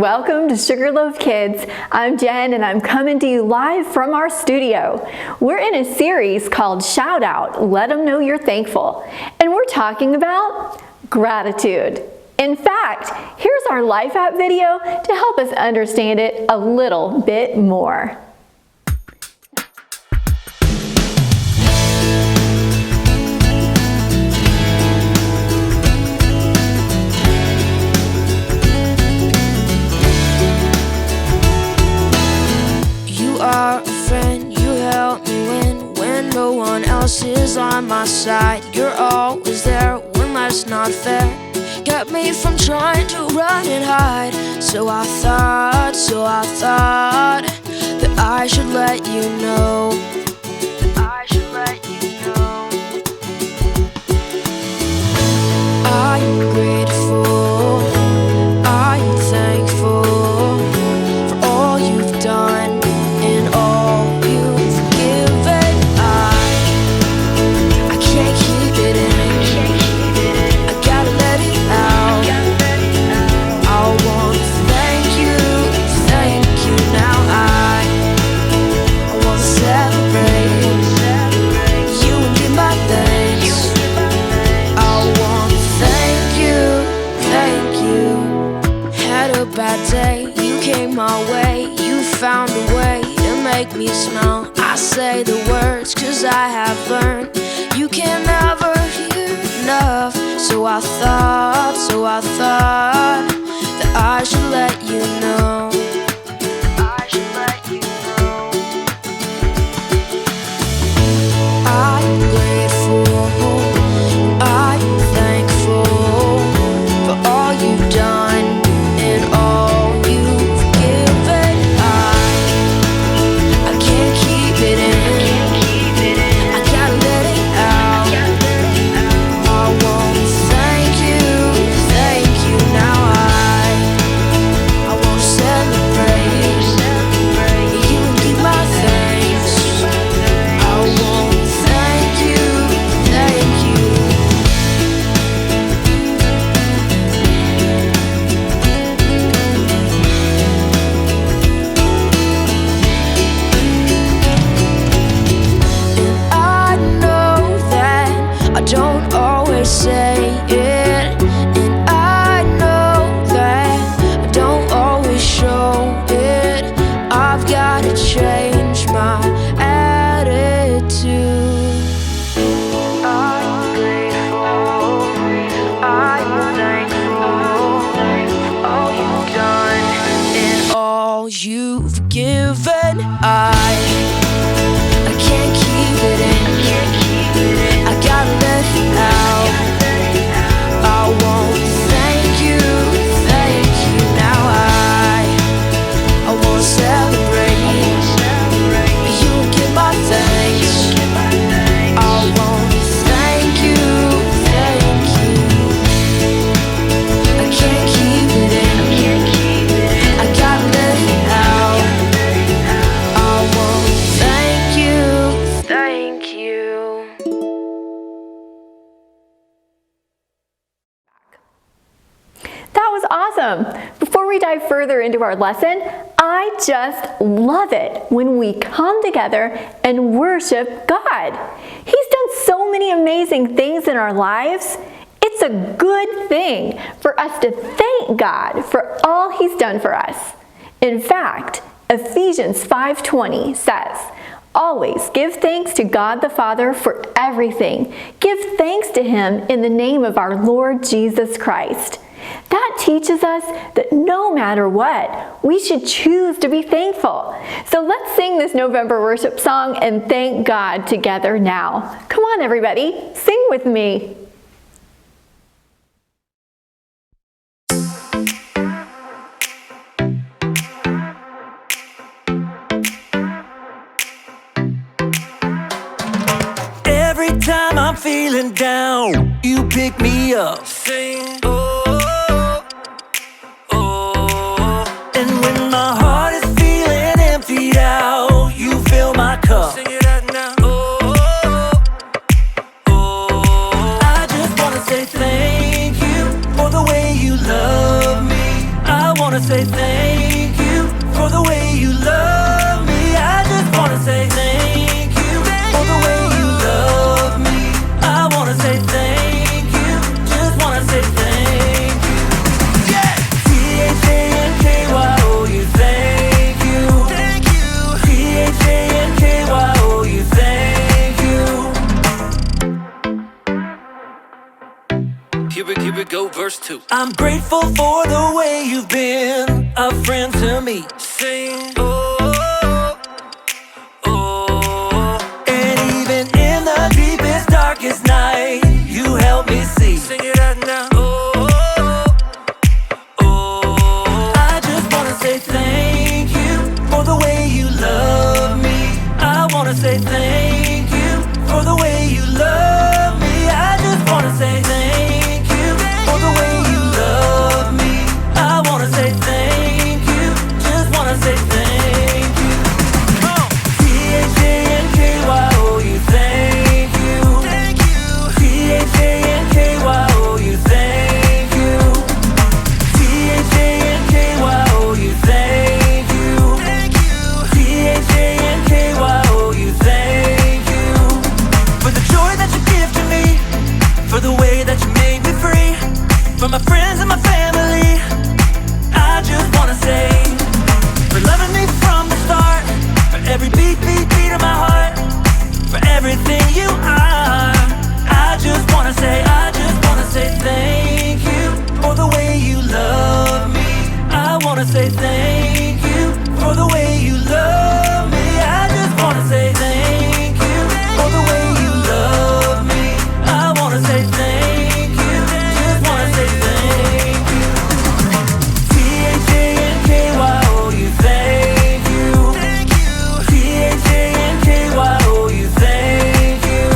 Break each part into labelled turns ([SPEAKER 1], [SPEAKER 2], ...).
[SPEAKER 1] welcome to Sugarloaf Kids. I'm Jen and I'm coming to you live from our studio. We're in a series called Shout Out, Let 'Em Know You're Thankful. And we're talking about gratitude. In fact, here's our Life App video to help us understand it a little bit more.
[SPEAKER 2] Are a friend, you help me win when no one else is on my side. You're always there when life's not fair, kept me from trying to run and hide. So I thought that I should let you know, I'm grateful, I'm thankful for all you've done. Bad day, you came my way, you found a way to make me smile. I say the words cause I have learned you can never hear enough. So I thought that I should let you know, I'm grateful, I'm thankful for all you've done. Don't always say it, and I know that I don't always show it. I've gotta change my attitude. I'm grateful, I'm thankful for all you've done and all you've given. I can't keep it in. I gotta let it out. I won't thank you now. I won't celebrate. You won't get my thanks. I won't thank you. I can't keep it in. I gotta let it out. I won't thank you.
[SPEAKER 1] That was awesome. Before we dive further into our lesson, I just love it when we come together and worship God. He's done so many amazing things in our lives. It's a good thing for us to thank God for all He's done for us. In fact, Ephesians 5:20 says, "Always give thanks to God the Father for everything. Give thanks to Him in the name of our Lord Jesus Christ." That teaches us that no matter what, we should choose to be thankful. So let's sing this November worship song and thank God together now. Come on, everybody, sing with me.
[SPEAKER 3] Every time I'm feeling down, you pick me up. Sing, oh, oh. And when my heart is feeling emptied out, you fill my cup. Sing it out now. Oh, oh. I just wanna say thank you for the way you love me. I wanna say say thank you for the way you love me. I just wanna say thank you for the way you love me. I wanna say thank you, just wanna say thank you. Yeah! T-H-A-N-K-Y-O-U, thank you. Thank you. T-H-A-N-K-Y-O-U, thank you. Here we go, verse 2. I'm grateful for the way you've been a friend to me. Sing, oh, oh. And even in the deepest, darkest night, you help me see. Sing it out now. Oh, oh. I just wanna say thank you for the way you love me. I wanna say thank you for the way you love me. I just wanna say thank you for the way you love me. I wanna say thank you, just wanna say thank you. T-H-A-N-K-Y-O-U, thank you. Thank you. T-H-A-N-K-Y-O-U, thank you. T-H-A-N-K-Y-O-U, thank you. Thank you. T-H-A-N-K-Y-O-U, thank you. For the joy that you give to me, for the way that you made me free, for my friends and my family, I just wanna say, for loving me from the start, for every beat, beat, beat of my heart, for everything you are. I just wanna say thank you for the way you love me. I wanna say thank you for the way you love me. I just wanna say thank you for the way you love me. I wanna say thank you, just wanna say thank you. T-H-A-N-K-Y-O-U, thank you. Thank you. T-H-A-N-K-Y-O-U, thank you.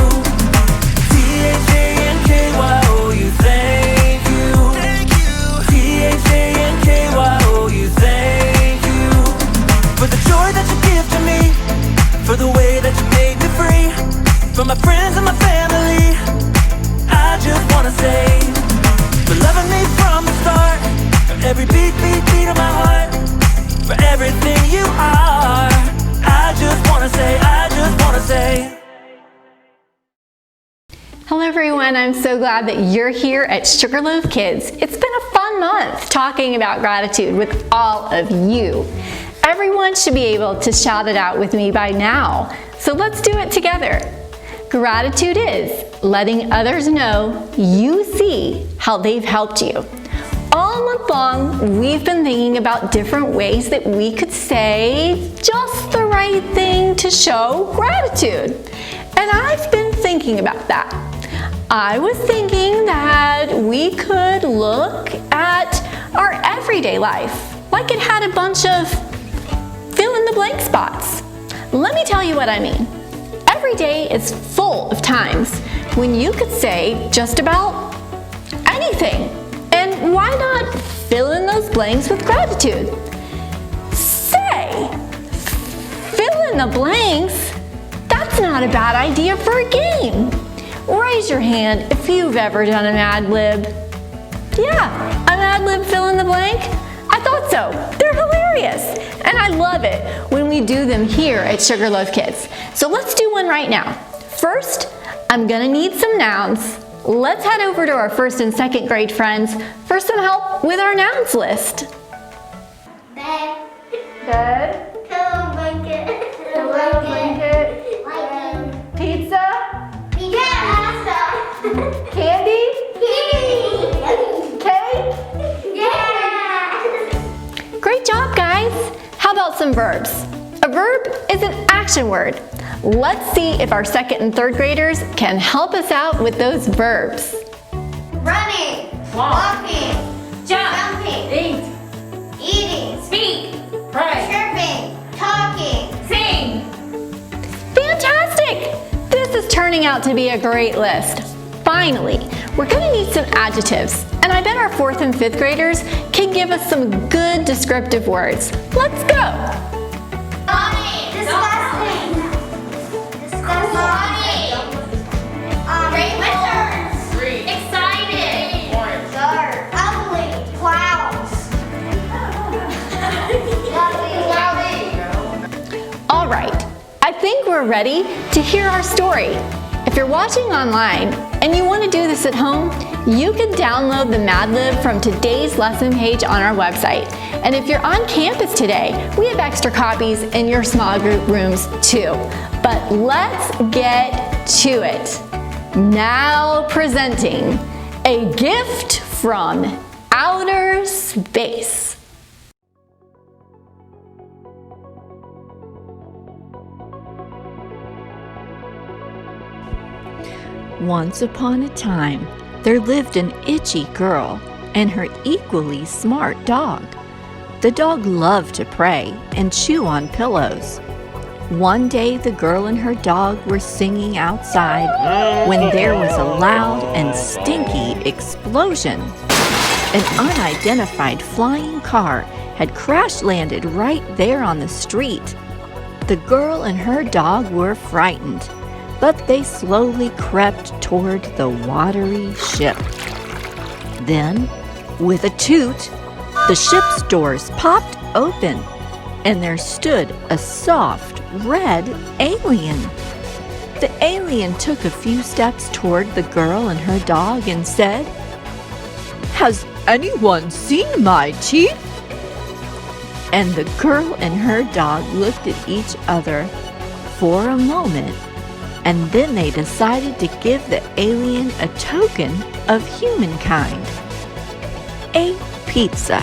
[SPEAKER 3] T-H-A-N-K-Y-O-U, thank you. Thank you. T-H-A-N-K-Y-O-U, thank you. For the joy that you give to me, for the way that you made me free, for my friends and my family, I just wanna say, for loving me from the start, for every beat, beat, beat of my heart, for everything you are. I just wanna say,
[SPEAKER 1] Hello everyone, I'm so glad that you're here at Sugarloaf Kids. It's been a fun month talking about gratitude with all of you. Everyone should be able to shout it out with me by now, so let's do it together. Gratitude is letting others know you see how they've helped you. All month long, we've been thinking about different ways that we could say just the right thing to show gratitude. And I've been thinking about that. I was thinking that we could look at our everyday life, like it had a bunch of fill in the blank spots. Let me tell you what I mean. Every day is full of times when you could say just about anything. And why not fill in those blanks with gratitude? Say, fill in the blanks? That's not a bad idea for a game. Raise your hand if you've ever done a Mad Lib. Yeah, a Mad Lib fill in the blank? I thought so. They're hilarious. And I love it when we do them here at Sugarloaf Kids. So let's do one right now. First, I'm gonna need some nouns. Let's head over to our first and second grade friends for some help with our nouns list.
[SPEAKER 4] Bed.
[SPEAKER 1] Bed.
[SPEAKER 4] Pillow blanket.
[SPEAKER 1] Pillow blanket.
[SPEAKER 4] Lightning.
[SPEAKER 1] Pizza.
[SPEAKER 4] Pasta.
[SPEAKER 1] Candy.
[SPEAKER 4] Kitty.
[SPEAKER 1] Cake.
[SPEAKER 4] Yeah.
[SPEAKER 1] Great job, guys. How about some verbs? A verb is an action word. Let's see if our second and third graders can help us out with those verbs.
[SPEAKER 4] Running. Walking. Jumping.
[SPEAKER 5] Eat,
[SPEAKER 4] Eating.
[SPEAKER 5] speak, pray,
[SPEAKER 4] Chirping. Talking.
[SPEAKER 5] sing.
[SPEAKER 1] Fantastic! This is turning out to be a great list. Finally, we're going to need some adjectives, and I bet our fourth and fifth graders can give us some good descriptive words. Let's go!
[SPEAKER 4] Disgusting. Disgusting. Great wizards. Excited. Dark. Ugly. Clouds.
[SPEAKER 1] right, I think we're ready to hear our story. If you're watching online and you want to do this at home, you can download the Mad Lib from today's lesson page on our website. And if you're on campus today, we have extra copies in your small group rooms too. But let's get to it. Now presenting a gift from outer space. Once upon a time, there lived an itchy girl and her equally smart dog. The dog loved to pray and chew on pillows. One day, the girl and her dog were singing outside when there was a loud and stinky explosion. An unidentified flying car had crash-landed right there on the street. The girl and her dog were frightened, but they slowly crept toward the watery ship. Then, with a toot, the ship's doors popped open, and there stood a soft, red alien. The alien took a few steps toward the girl and her dog and said, "Has anyone seen my teeth?" And the girl and her dog looked at each other for a moment, and then they decided to give the alien a token of humankind: a pizza.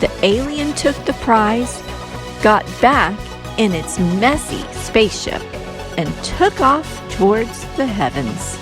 [SPEAKER 1] The alien took the prize, got back in its messy spaceship, and took off towards the heavens.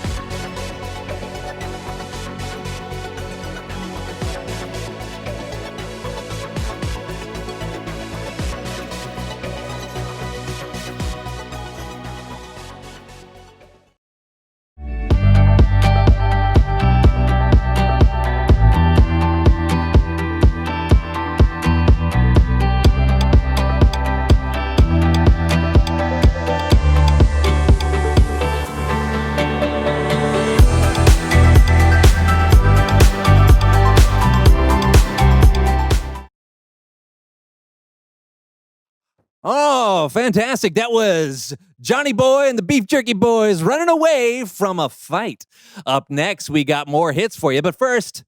[SPEAKER 5] Oh, fantastic. That was Johnny Boy and the Beef Jerky Boys running away from a fight. Up next, we got more hits for you. But first,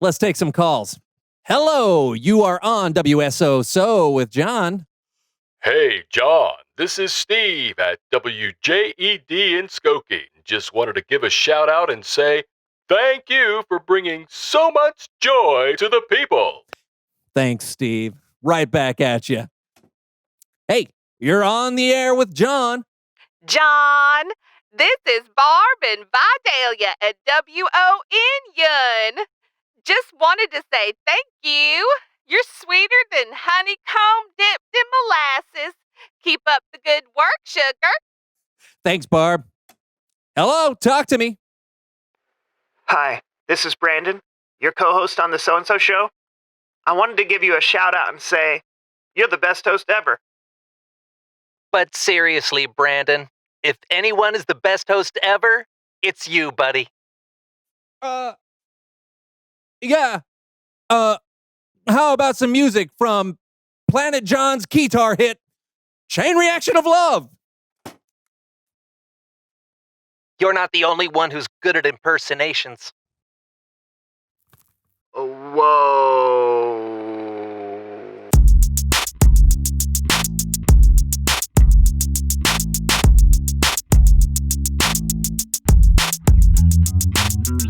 [SPEAKER 5] let's take some calls. Hello, you are on WSO with John.
[SPEAKER 6] Hey, John, this is Steve at WJED in Skokie. Just wanted to give a shout out and say thank you for bringing so much joy to the people.
[SPEAKER 5] Thanks, Steve. Right back at you. Hey, you're on the air with John.
[SPEAKER 7] John, this is Barb and Vidalia at WON. Just wanted to say thank you. You're sweeter than honeycomb dipped in molasses. Keep up the good work, sugar.
[SPEAKER 5] Thanks, Barb. Hello, talk to me.
[SPEAKER 8] Hi, this is Brandon, your co-host on the So-and-So Show. I wanted to give you a shout out and say, you're the best host ever.
[SPEAKER 9] But seriously, Brandon, if anyone is the best host ever, it's you, buddy.
[SPEAKER 5] Yeah. How about some music from Planet John's guitar hit, Chain Reaction of Love?
[SPEAKER 9] You're not the only one who's good at impersonations.
[SPEAKER 8] Whoa.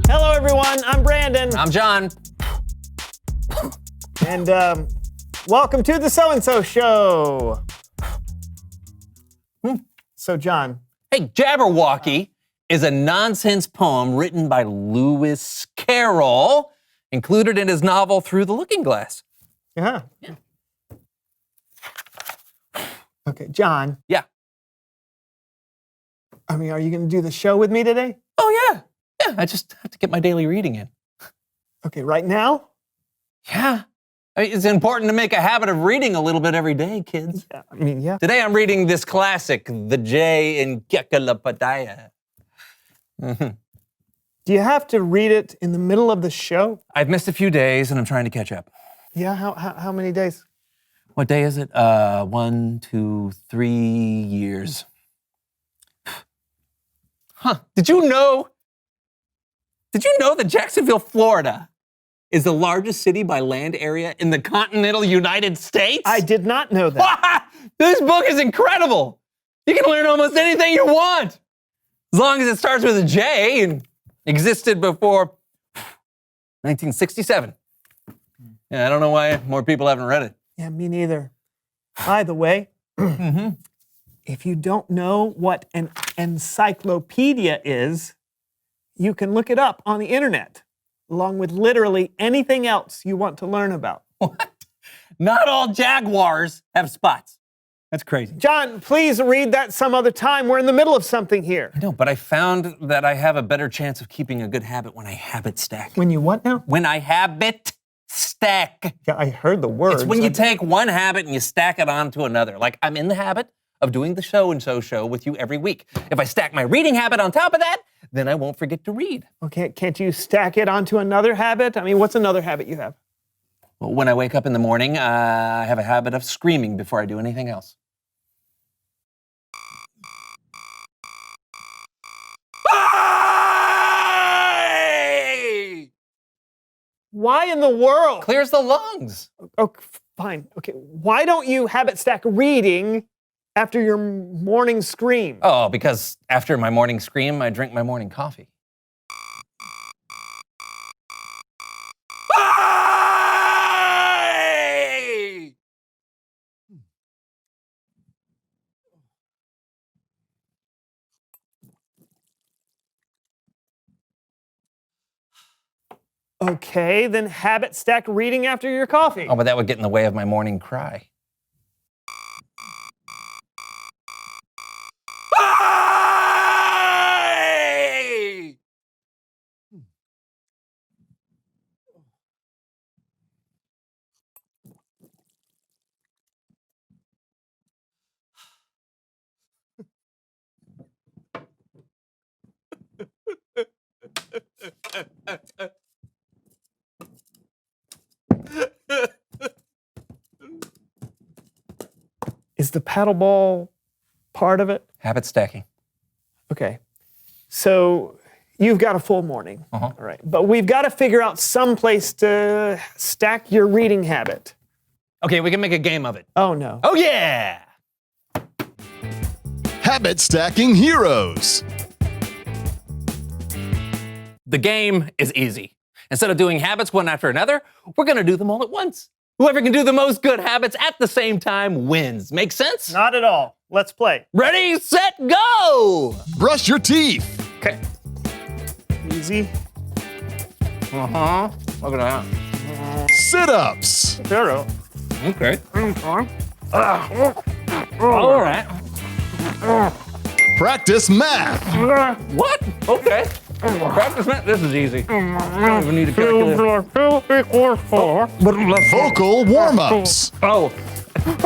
[SPEAKER 10] Hello, everyone. I'm Brandon.
[SPEAKER 5] I'm John.
[SPEAKER 10] And welcome to the So-and-So Show. So, John.
[SPEAKER 5] Hey, Jabberwocky is a nonsense poem written by Lewis Carroll, included in his novel Through the Looking Glass.
[SPEAKER 10] Yeah. Okay, John.
[SPEAKER 5] Yeah.
[SPEAKER 10] I mean, are you going to do the show with me today?
[SPEAKER 5] Oh, yeah. Yeah, I just have to get my daily reading in.
[SPEAKER 10] Okay, right now?
[SPEAKER 5] Yeah. I mean, it's important to make a habit of reading a little bit every day, kids.
[SPEAKER 10] Yeah, I mean, yeah.
[SPEAKER 5] Today I'm reading this classic, The Jay in Kekalapadaya.
[SPEAKER 10] Do you have to read it in the middle of the show?
[SPEAKER 5] I've missed a few days and I'm trying to catch up.
[SPEAKER 10] Yeah, how many days?
[SPEAKER 5] What day is it? 1, 2, 3 years. Huh. Did you know that Jacksonville, Florida is the largest city by land area in the continental United States?
[SPEAKER 10] I did not know that.
[SPEAKER 5] This book is incredible. You can learn almost anything you want, as long as it starts with a J and existed before 1967. Yeah, I don't know why more people haven't read it.
[SPEAKER 10] Yeah, me neither. By the way, if you don't know what an encyclopedia is, you can look it up on the internet, along with literally anything else you want to learn about.
[SPEAKER 5] What? Not all jaguars have spots. That's crazy.
[SPEAKER 10] John, please read that some other time. We're in the middle of something here.
[SPEAKER 5] I know, but I found that I have a better chance of keeping a good habit when I habit stack.
[SPEAKER 10] When you what now?
[SPEAKER 5] When I habit stack.
[SPEAKER 10] Yeah, I heard the words.
[SPEAKER 5] It's when you take one habit and you stack it onto another. Like, I'm in the habit of doing the so-and-so show with you every week. If I stack my reading habit on top of that, then I won't forget to read.
[SPEAKER 10] Okay, can't you stack it onto another habit? I mean, what's another habit you have?
[SPEAKER 5] Well, when I wake up in the morning, I have a habit of screaming before I do anything else.
[SPEAKER 10] Why in the world?
[SPEAKER 5] Clears the lungs.
[SPEAKER 10] Oh, fine. Okay, why don't you habit stack reading after your morning scream?
[SPEAKER 5] Oh, because after my morning scream, I drink my morning coffee.
[SPEAKER 10] Okay, then habit stack reading after your coffee.
[SPEAKER 5] Oh, but that would get in the way of my morning cry.
[SPEAKER 10] Is the paddleball part of it?
[SPEAKER 5] Habit stacking.
[SPEAKER 10] Okay. So you've got a full morning.
[SPEAKER 5] Uh-huh.
[SPEAKER 10] All right. But we've got to figure out some place to stack your reading habit.
[SPEAKER 5] Okay, we can make a game of it.
[SPEAKER 10] Oh, no.
[SPEAKER 5] Oh, yeah!
[SPEAKER 11] Habit Stacking Heroes.
[SPEAKER 5] The game is easy. Instead of doing habits one after another, we're gonna do them all at once. Whoever can do the most good habits at the same time wins. Make sense?
[SPEAKER 10] Not at all. Let's play.
[SPEAKER 5] Ready, set, go!
[SPEAKER 11] Brush your teeth.
[SPEAKER 5] Okay.
[SPEAKER 10] Easy.
[SPEAKER 5] Uh-huh. Look at that.
[SPEAKER 11] Sit-ups.
[SPEAKER 10] Zero.
[SPEAKER 5] Okay. All right.
[SPEAKER 11] Practice math.
[SPEAKER 5] What? Okay. Practice math. This is easy. I don't even need a calculator.
[SPEAKER 11] Vocal warm-ups.
[SPEAKER 5] Oh. Cats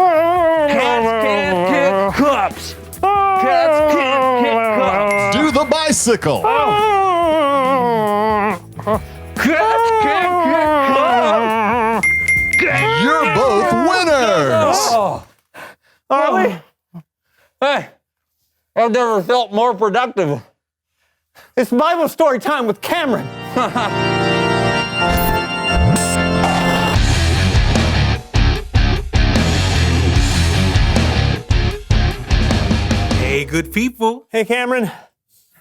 [SPEAKER 5] can't kick cups. Cats can't kick cups.
[SPEAKER 11] Do the bicycle.
[SPEAKER 5] Cats can't kick cups.
[SPEAKER 11] You're both winners.
[SPEAKER 5] Oh. Really? Hey, I've never felt more productive.
[SPEAKER 10] It's Bible story time with Cameron.
[SPEAKER 12] Hey, good people.
[SPEAKER 10] Hey, Cameron.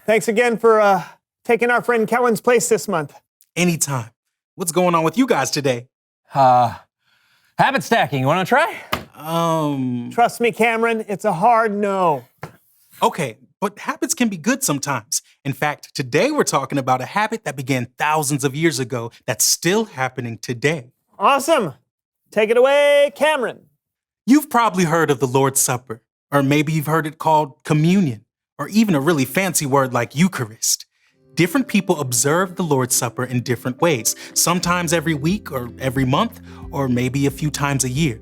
[SPEAKER 10] Thanks again for taking our friend Kellen's place this month.
[SPEAKER 12] Anytime. What's going on with you guys today?
[SPEAKER 5] Habit stacking. You want to try?
[SPEAKER 10] Trust me, Cameron, it's a hard no.
[SPEAKER 12] Okay, but habits can be good sometimes. In fact, today we're talking about a habit that began thousands of years ago that's still happening today.
[SPEAKER 10] Awesome. Take it away, Cameron.
[SPEAKER 12] You've probably heard of the Lord's Supper, or maybe you've heard it called communion, or even a really fancy word like Eucharist. Different people observe the Lord's Supper in different ways, sometimes every week or every month, or maybe a few times a year.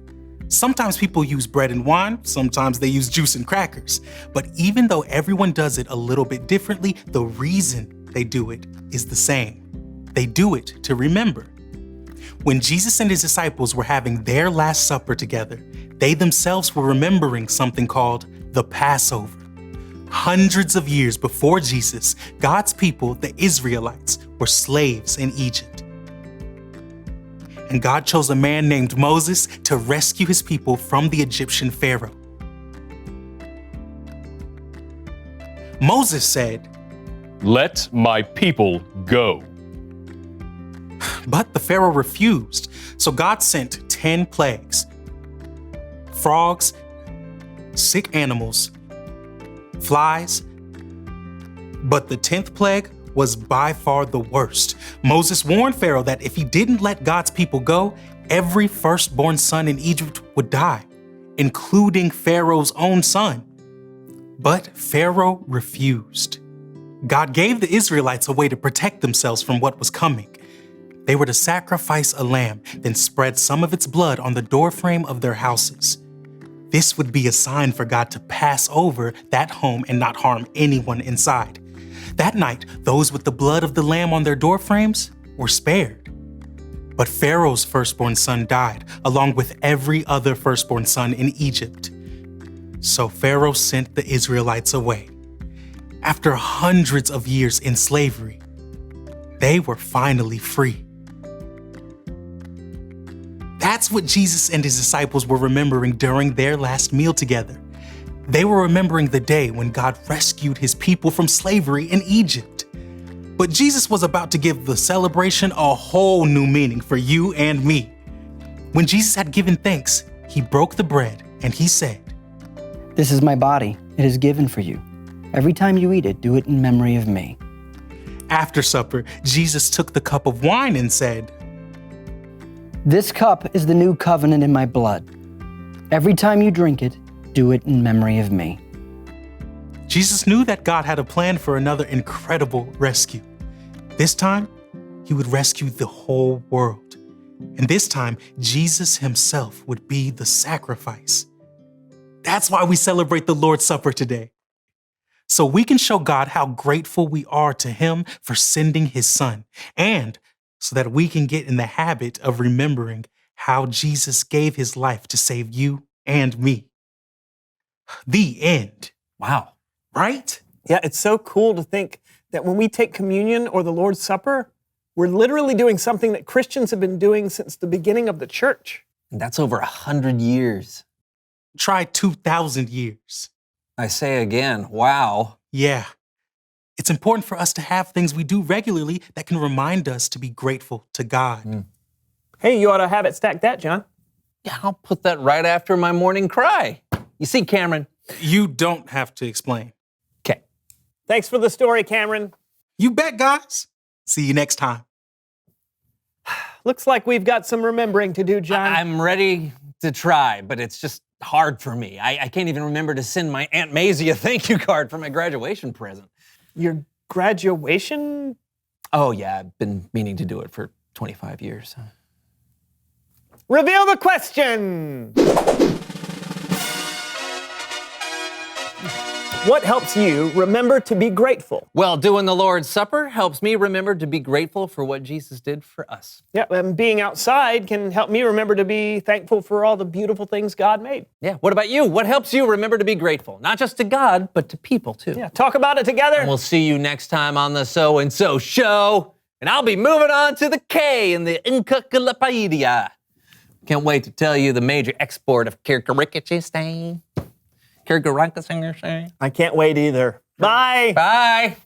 [SPEAKER 12] Sometimes people use bread and wine, sometimes they use juice and crackers. But even though everyone does it a little bit differently, the reason they do it is the same. They do it to remember. When Jesus and his disciples were having their Last Supper together, they themselves were remembering something called the Passover. Hundreds of years before Jesus, God's people, the Israelites, were slaves in Egypt. And God chose a man named Moses to rescue his people from the Egyptian Pharaoh. Moses said,
[SPEAKER 6] "Let my people go."
[SPEAKER 12] but the Pharaoh refused, so God sent 10 plagues: frogs, sick animals, flies. But the 10th plague was by far the worst. Moses warned Pharaoh that if he didn't let God's people go, every firstborn son in Egypt would die, including Pharaoh's own son. But Pharaoh refused. God gave the Israelites a way to protect themselves from what was coming. They were to sacrifice a lamb, then spread some of its blood on the doorframe of their houses. This would be a sign for God to pass over that home and not harm anyone inside. That night, those with the blood of the lamb on their doorframes were spared. But Pharaoh's firstborn son died, along with every other firstborn son in Egypt. So Pharaoh sent the Israelites away. After hundreds of years in slavery, they were finally free. That's what Jesus and his disciples were remembering during their last meal together. They were remembering the day when God rescued his people from slavery in Egypt. But Jesus was about to give the celebration a whole new meaning for you and me. When Jesus had given thanks, he broke the bread and he said,
[SPEAKER 13] "This is my body. It is given for you. Every time you eat it, do it in memory of me."
[SPEAKER 12] After supper, Jesus took the cup of wine and said,
[SPEAKER 13] "This cup is the new covenant in my blood. Every time you drink it, do it in memory of me."
[SPEAKER 12] Jesus knew that God had a plan for another incredible rescue. This time, he would rescue the whole world. And this time, Jesus himself would be the sacrifice. That's why we celebrate the Lord's Supper today. So we can show God how grateful we are to him for sending his son, and so that we can get in the habit of remembering how Jesus gave his life to save you and me. The end.
[SPEAKER 10] Wow.
[SPEAKER 12] Right?
[SPEAKER 10] Yeah, it's so cool to think that when we take communion or the Lord's Supper, we're literally doing something that Christians have been doing since the beginning of the church.
[SPEAKER 5] And that's over 100 years.
[SPEAKER 12] Try 2,000 years.
[SPEAKER 5] I say again, wow.
[SPEAKER 12] Yeah. It's important for us to have things we do regularly that can remind us to be grateful to God.
[SPEAKER 10] Hey, you ought to have it stack that, John.
[SPEAKER 5] Yeah, I'll put that right after my morning cry. You see, Cameron?
[SPEAKER 12] You don't have to explain.
[SPEAKER 5] Okay.
[SPEAKER 10] Thanks for the story, Cameron.
[SPEAKER 12] You bet, guys. See you next time.
[SPEAKER 10] Looks like we've got some remembering to do, John.
[SPEAKER 5] I'm ready to try, but it's just hard for me. I can't even remember to send my Aunt Maisie a thank you card for my graduation present.
[SPEAKER 10] Your graduation?
[SPEAKER 5] Oh, yeah, I've been meaning to do it for 25 years.
[SPEAKER 10] Reveal the question! What helps you remember to be grateful?
[SPEAKER 5] Well, doing the Lord's Supper helps me remember to be grateful for what Jesus did for us.
[SPEAKER 10] Yeah, and being outside can help me remember to be thankful for all the beautiful things God made.
[SPEAKER 5] Yeah, what about you? What helps you remember to be grateful? Not just to God, but to people too.
[SPEAKER 10] Yeah, talk about it together.
[SPEAKER 5] And we'll see you next time on the So and So Show. And I'll be moving on to the K in the Encyclopedia. Can't wait to tell you the major export of Kirkarikachistain. Kirkarikachistain.
[SPEAKER 10] I can't wait either. Bye.
[SPEAKER 5] Bye.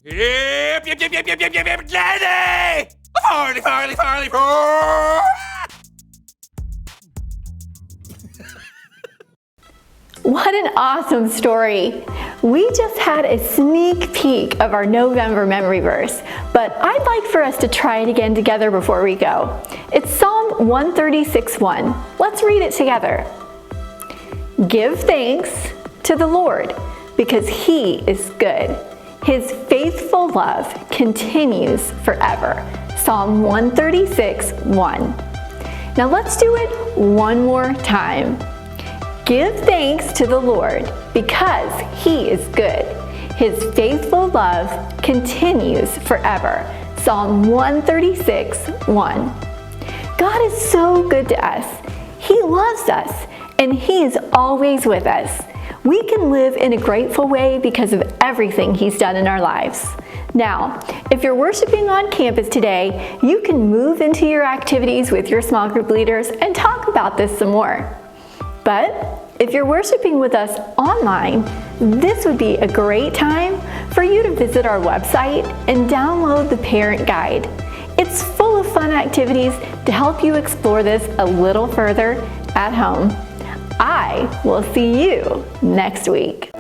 [SPEAKER 3] Hey! Yep, Daddy! Farley!
[SPEAKER 1] What an awesome story. We just had a sneak peek of our November memory verse, but I'd like for us to try it again together before we go. It's Psalm 136:1. Let's read it together. Give thanks to the Lord, because He is good. His faithful love continues forever. Psalm 136:1. Now let's do it one more time. Give thanks to the Lord because He is good. His faithful love continues forever. Psalm 136:1. God is so good to us. He loves us, and He is always with us. We can live in a grateful way because of everything He's done in our lives. Now, if you're worshiping on campus today, you can move into your activities with your small group leaders and talk about this some more. But if you're worshiping with us online, this would be a great time for you to visit our website and download the parent guide. It's full of fun activities to help you explore this a little further at home. I will see you next week.